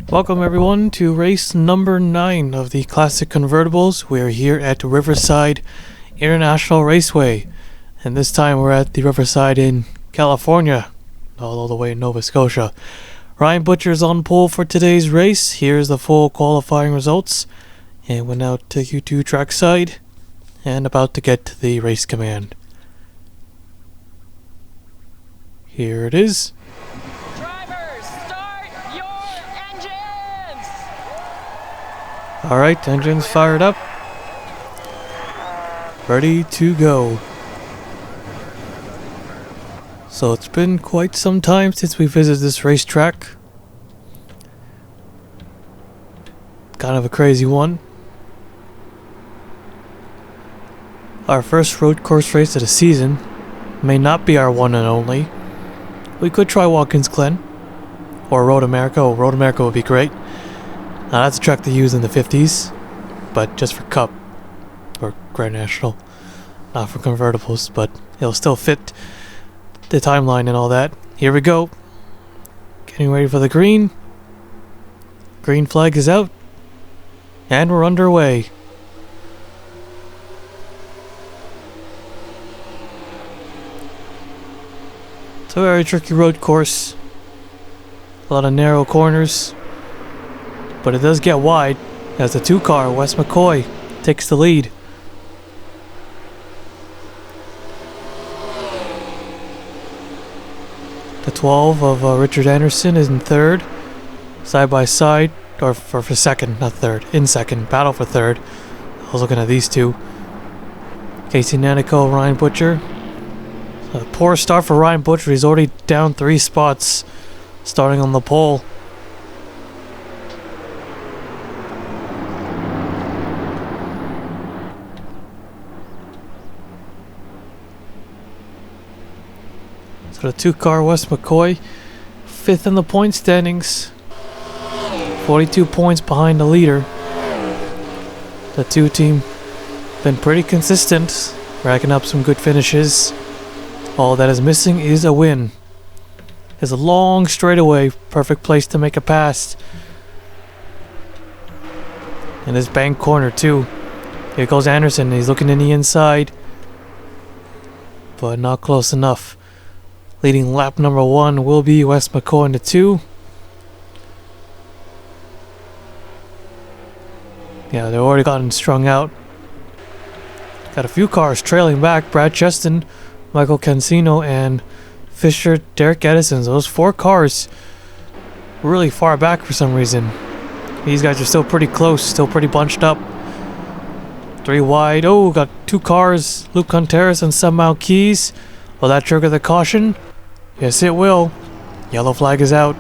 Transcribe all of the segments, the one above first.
Welcome everyone to race number 9 of the Classic Convertibles. We are here at Riverside International Raceway, and this time we're at the Riverside in California, all the way in Nova Scotia. Ryan Butcher's on pole for today's race. Here's the full qualifying results, and we'll now take you to trackside and about to get to the race command. Here it is. Alright, engines fired up. Ready to go. So it's been quite some time since we visited this racetrack. Kind of a crazy one. Our first road course race of the season. May not be our one and only. We could try Watkins Glen. Or Road America. Oh, Road America would be great. Now that's a track they use in the 50s, but just for Cup or Grand National, not for convertibles, but it'll still fit the timeline and all that. Here we go. Getting ready for the green. Green flag is out, and we're underway. It's a very tricky road course. A lot of narrow corners. But it does get wide as the 2-car, Wes McCoy, takes the lead. The 12 of Richard Anderson is in third. Side by side, or for second, not third, in second. Battle for third. I was looking at these two. Casey Nanico, Ryan Butcher. A poor start for Ryan Butcher. He's already down 3 spots starting on the pole. So the 2-car Wes McCoy, 5th in the point standings, 42 points behind the leader. The 2 team been pretty consistent, racking up some good finishes. All that is missing is a win. There's a long straightaway, perfect place to make a pass. And this bank corner too. Here goes Anderson, he's looking in the inside, but not close enough. Leading lap number 1 will be Wes McCoy in the 2. Yeah, they've already gotten strung out. Got a few cars trailing back. Brad Cheston, Michael Cancino, and Fisher, Derek Edison. Those 4 cars really far back for some reason. These guys are still pretty close, still pretty bunched up. 3 wide. Oh, got 2 cars. Luke Contreras and Sam Malkeys. Will that trigger the caution? Yes, it will. Yellow flag is out.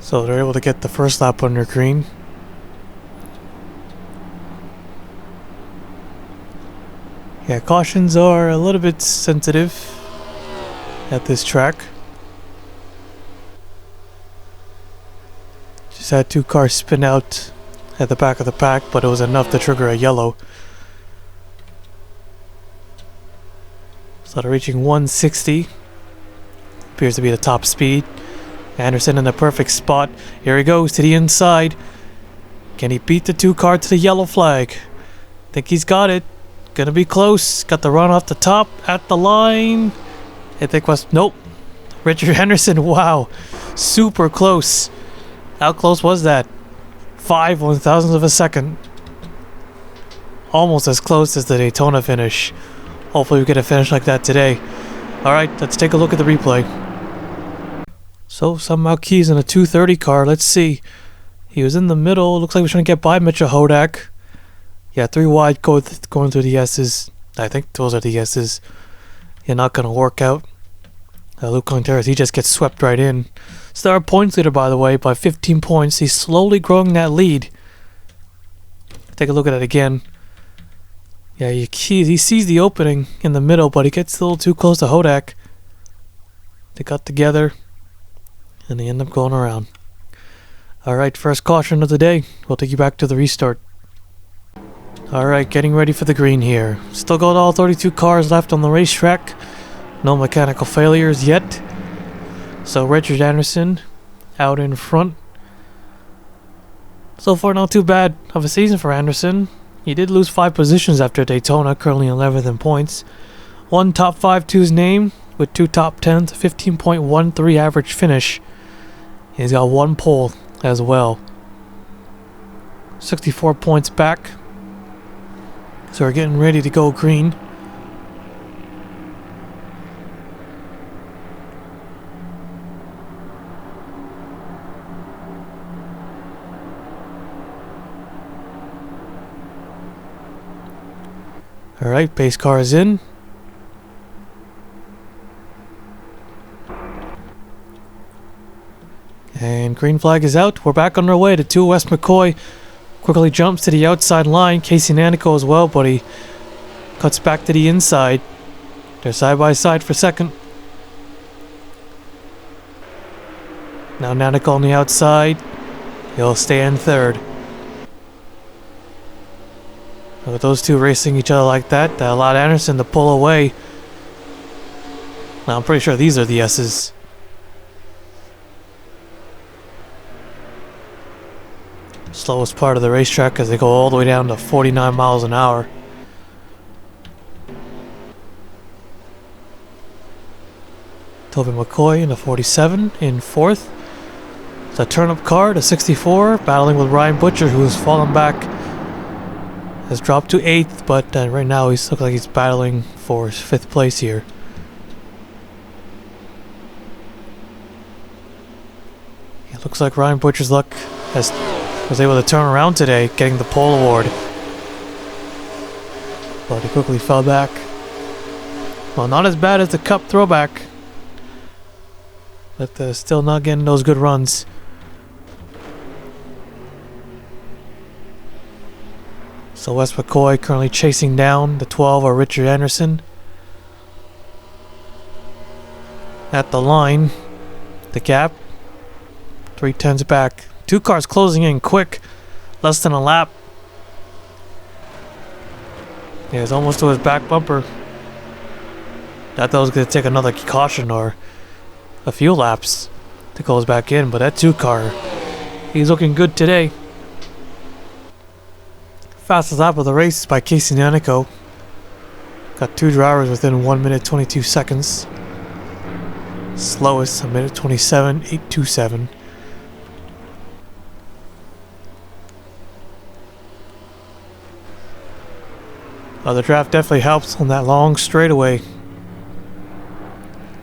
So they're able to get the first lap under green. Yeah, cautions are a little bit sensitive at this track. Just had 2 cars spin out at the back of the pack, but it was enough to trigger a yellow. So they're reaching 160. Appears to be the top speed. Anderson in the perfect spot. Here he goes to the inside. Can he beat the 2-car to the yellow flag? Think he's got it. Gonna be close. Got the run off the top at the line. I think was nope. Richard Henderson, wow. Super close. How close was that? 5 1,000ths of a second. Almost as close as the Daytona finish. Hopefully we get a finish like that today. Alright, let's take a look at the replay. So, Sam Malkeys in a 230 car. Let's see. He was in the middle. Looks like we're trying to get by Mitchell Hodak. Yeah, 3 wide going through the S's. I think those are the S's. Yeah, not going to work out. Luke Contreras, he just gets swept right in. Still our points leader, by the way, by 15 points. He's slowly growing that lead. Take a look at it again. Yeah, he sees the opening in the middle, but he gets a little too close to Hodak. They got together, and they end up going around. Alright, first caution of the day. We'll take you back to the restart. Alright, getting ready for the green here. Still got all 32 cars left on the racetrack. No mechanical failures yet. So Richard Anderson out in front. So far not too bad of a season for Anderson. He did lose 5 positions after Daytona, currently 11th in points. 1 top 5 to his name with 2 top 10s, 15.13 average finish. He's got 1 pole as well. 64 points back. So we're getting ready to go green. Alright, base car is in. And green flag is out. We're back on our way to 2 West McCoy. Quickly jumps to the outside line. Casey Nanico as well, but he cuts back to the inside. They're side by side for second. Now Nanico on the outside. He'll stay in third. With those two racing each other like that, that allowed Anderson to pull away. Now I'm pretty sure these are the S's. Slowest part of the racetrack as they go all the way down to 49 miles an hour. Toby McCoy in the 47 in 4th. It's a turnip car, the 64, battling with Ryan Butcher, who's fallen back. Has dropped to 8th, but right now he looks like he's battling for 5th place here. It looks like Ryan Butcher's luck was able to turn around today, getting the pole award. But he quickly fell back. Well, not as bad as the Cup throwback, but still not getting those good runs. So Wes McCoy currently chasing down the 12 or Richard Anderson. At the line, the gap, 3/10 back. 2 cars closing in quick, less than a lap. Yeah, it's almost to his back bumper. I thought it was going to take another caution or a few laps to close back in, but that 2 car, he's looking good today. Fastest lap of the race is by Casey Nanico. Got 2 drivers within 1 minute 22 seconds. Slowest, 1 minute 27.827. The draft definitely helps on that long straightaway.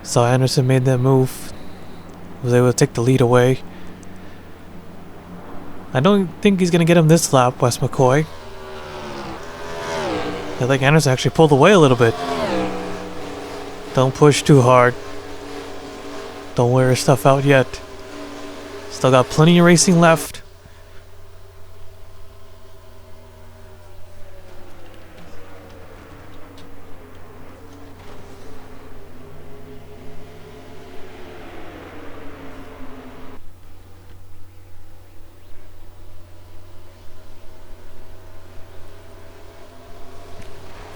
So Anderson made that move. Was able to take the lead away. I don't think he's going to get him this lap, Wes McCoy. I think Anderson actually pulled away a little bit. Don't push too hard. Don't wear his stuff out yet. Still got plenty of racing left.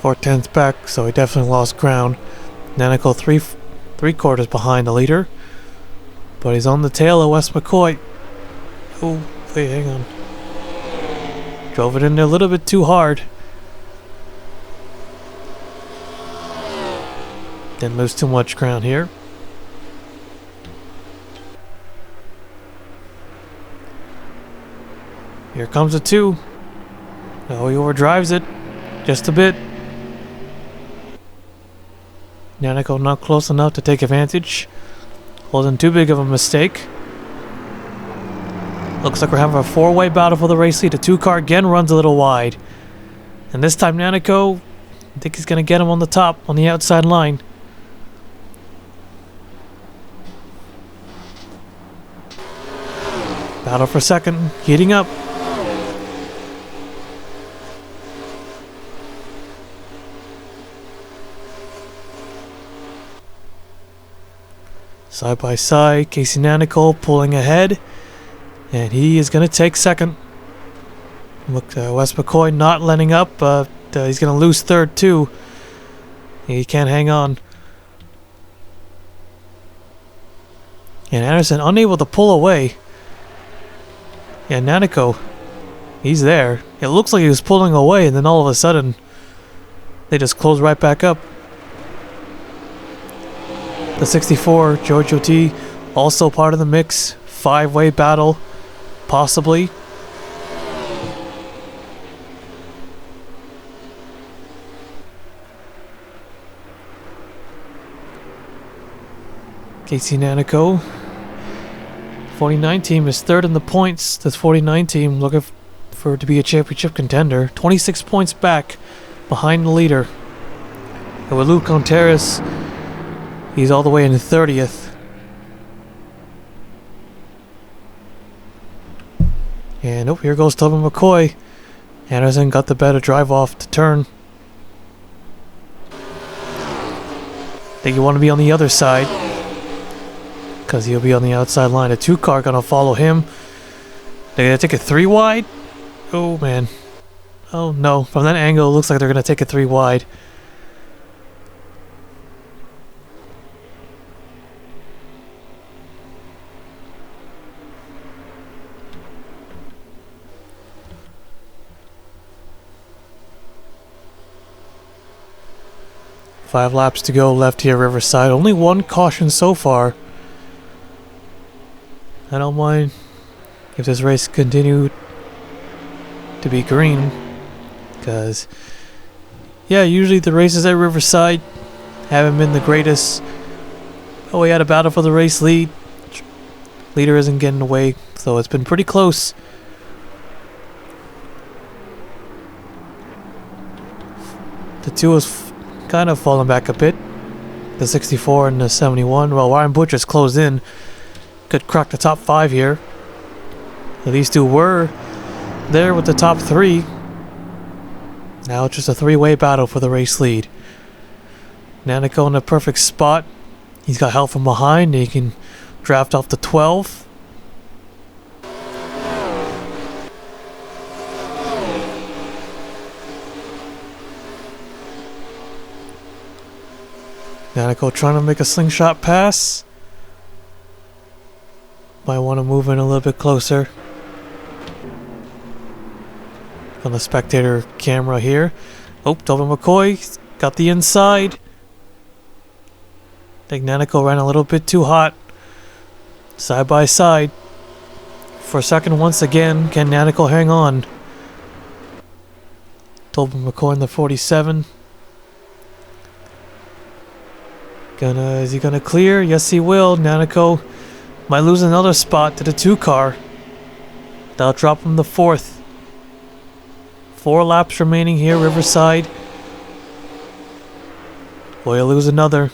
Four-tenths back, so he definitely lost ground. Nanico three quarters behind the leader, but he's on the tail of Wes McCoy. Oh, wait, hang on. Drove it in there a little bit too hard. Didn't lose too much ground here. Here comes the 2. Oh, he overdrives it just a bit. Nanico not close enough to take advantage. Wasn't too big of a mistake. Looks like we're having a 4-way battle for the race lead. The 2 car again runs a little wide. And this time Nanico, I think he's going to get him on the top, on the outside line. Battle for second, heating up. Side by side, Casey Nanico pulling ahead. And he is going to take second. Look, Wes McCoy not letting up, but he's going to lose third too. He can't hang on. And Anderson unable to pull away. Yeah, Nanico, he's there. It looks like he was pulling away, and then all of a sudden, they just close right back up. The 64, Giorgio T, also part of the mix. 5-way battle, possibly. Casey Nanico. 49 team is third in the points. This 49 team looking for it to be a championship contender. 26 points back behind the leader. And with Luke Contreras, he's all the way in 30th. And oh, here goes Tobin McCoy. Anderson got the better drive off the turn. Think you want to be on the other side, because he'll be on the outside line. A 2-car gonna follow him. They're gonna take it 3 wide. Oh man. Oh no. From that angle, it looks like they're gonna take it 3 wide. Five laps to go left here, Riverside. Only 1 caution so far. I don't mind if this race continued to be green, because yeah, usually the races at Riverside haven't been the greatest. Oh, we had a battle for the race lead. Leader isn't getting away, so it's been pretty close. The 2 is kind of falling back a bit. The 64 and the 71. Well, Ryan Butcher's closed in. Could crack the top 5 here. These 2 were there with the top 3. Now it's just a 3-way battle for the race lead. Nanico in the perfect spot. He's got help from behind. He can draft off the 12. Nanico trying to make a slingshot pass. Might want to move in a little bit closer. On the spectator camera here. Oh, Tobin McCoy got the inside. I think Nanico ran a little bit too hot. Side by side. For a second once again, can Nanico hang on? Tobin McCoy in the 47. Is he gonna clear? Yes, he will. Nanico might lose another spot to the 2-car. That'll drop him to 4th. 4 laps remaining here, Riverside. Will he lose another?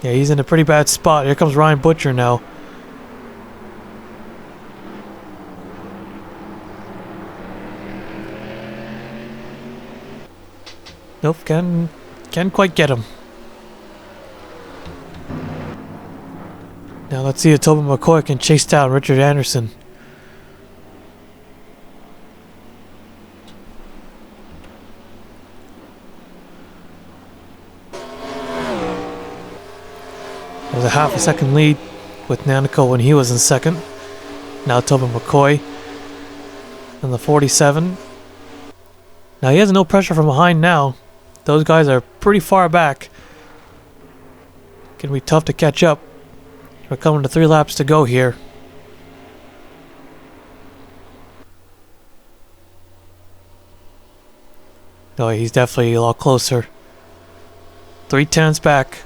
Yeah, he's in a pretty bad spot. Here comes Ryan Butcher now. Nope, can't quite get him. Now let's see if Tobin McCoy can chase down Richard Anderson. There was a half a second lead with Nanico when he was in second. Now Tobin McCoy in the 47. Now he has no pressure from behind now. Those guys are pretty far back. Gonna be tough to catch up. We're coming to 3 laps to go here. Oh, he's definitely a lot closer. 3/10 back.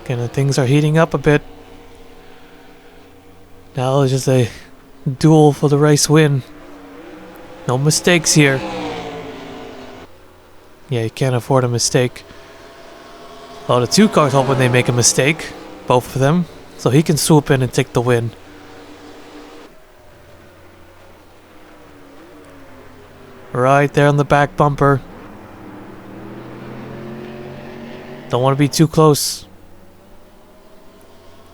Again, things are heating up a bit. Now it's just a duel for the race win. No mistakes here. Yeah, you can't afford a mistake. Oh, the 2 cars hoping they make a mistake. Both of them. So he can swoop in and take the win. Right there on the back bumper. Don't want to be too close.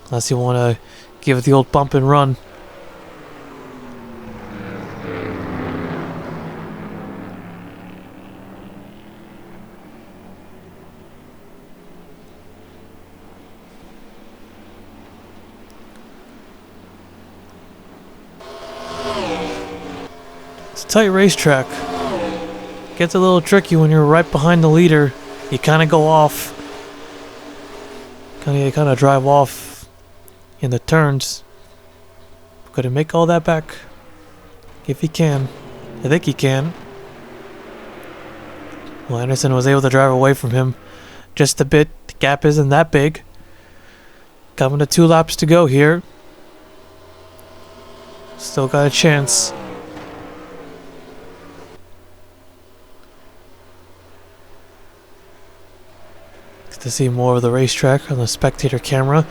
Unless you want to Give it the old bump and run. It's a tight racetrack. Gets a little tricky when you're right behind the leader. You kind of go off. You kind of drive off in the turns. Could he make all that back? If he can. I think he can. Well, Anderson was able to drive away from him just a bit. The gap isn't that big. Coming to 2 laps to go here. Still got a chance. To see more of the racetrack on the spectator camera.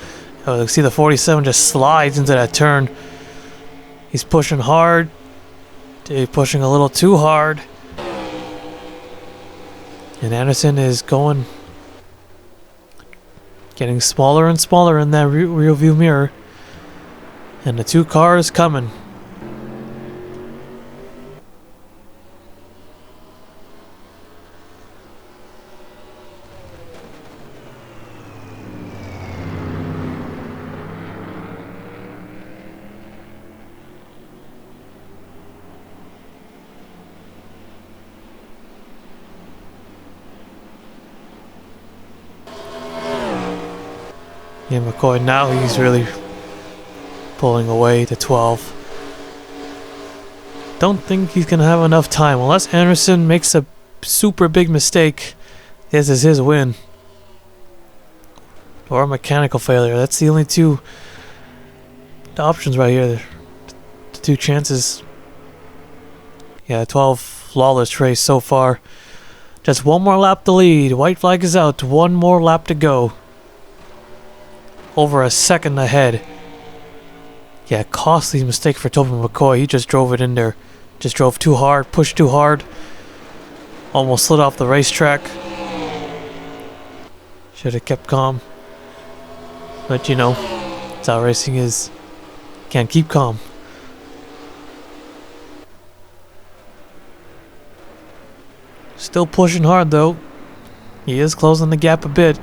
You see the 47 just slides into that turn. He's pushing hard. He's pushing a little too hard. And Anderson is getting smaller and smaller in that rear view mirror. And the 2 cars coming. Yeah, McCoy now he's really pulling away to 12. Don't think he's gonna have enough time unless Anderson makes a super big mistake. This is his win. Or a mechanical failure. That's the only 2 options right here. The 2 chances. Yeah, 12 flawless race so far. Just 1 more lap to lead. White flag is out. 1 more lap to go. Over a second ahead. Yeah, costly mistake for Tobin McCoy. He just drove it in there. Just drove too hard, pushed too hard. Almost slid off the racetrack. Should have kept calm. But you know, that's how racing is. Can't keep calm. Still pushing hard though. He is closing the gap a bit.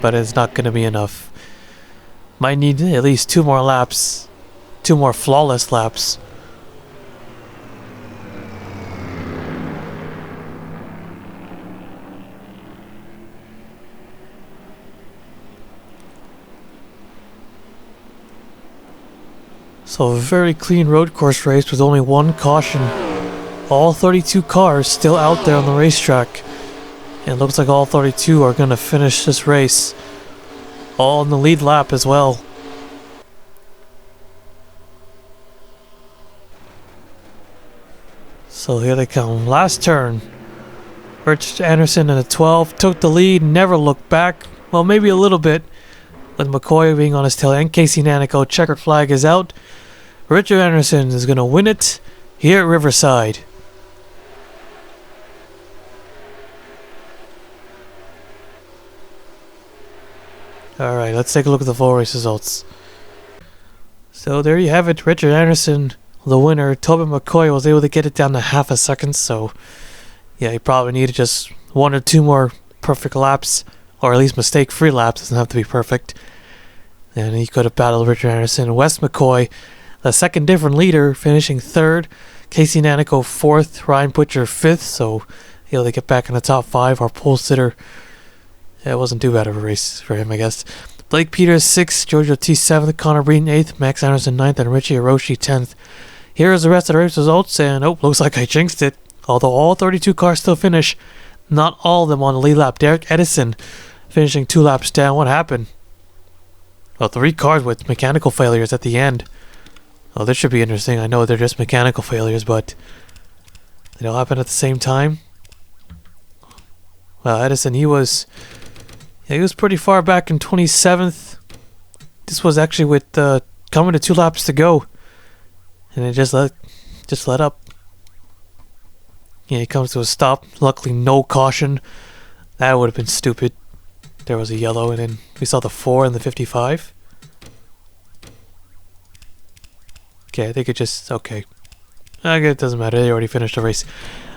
But it's not going to be enough. Might need at least 2 more laps. 2 more flawless laps. So a very clean road course race with only 1 caution. All 32 cars still out there on the racetrack. And it looks like all 32 are going to finish this race. All in the lead lap as well. So here they come. Last turn. Rich Anderson in a 12 took the lead, never looked back. Well, maybe a little bit. With McCoy being on his tail and Casey Nanico. Checkered flag is out. Richard Anderson is going to win it here at Riverside. Alright, let's take a look at the full race results. So there you have it, Richard Anderson, the winner. Tobin McCoy was able to get it down to half a second, so yeah, he probably needed just 1 or 2 more perfect laps, or at least mistake-free laps. Doesn't have to be perfect. And he could have battled Richard Anderson. Wes McCoy, the second different leader, finishing 3rd. Casey Nanico 4th. Ryan Butcher 5th, so able to get back in the top 5. Our pole sitter. It wasn't too bad of a race for him, I guess. Blake Peters 6th, Jojo T 7th, Connor Breen 8th, Max Anderson 9th, and Richie Hiroshi 10th. Here is the rest of the race results, and looks like I jinxed it. Although all 32 cars still finish, not all of them on the lead lap. Derek Edison finishing 2 laps down. What happened? Well, 3 cars with mechanical failures at the end. Oh, this should be interesting. I know they're just mechanical failures, but they all happen at the same time. Well, Edison, he was pretty far back in 27th. This was actually with coming to 2 laps to go, and it just let up. Yeah, he comes to a stop. Luckily, no caution. That would have been stupid. There was a yellow, and then we saw the 4 and the 55. Okay, I think it just... Okay. Okay, it doesn't matter. They already finished the race.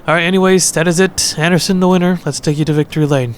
Alright, anyways, that is it. Anderson, the winner. Let's take you to victory lane.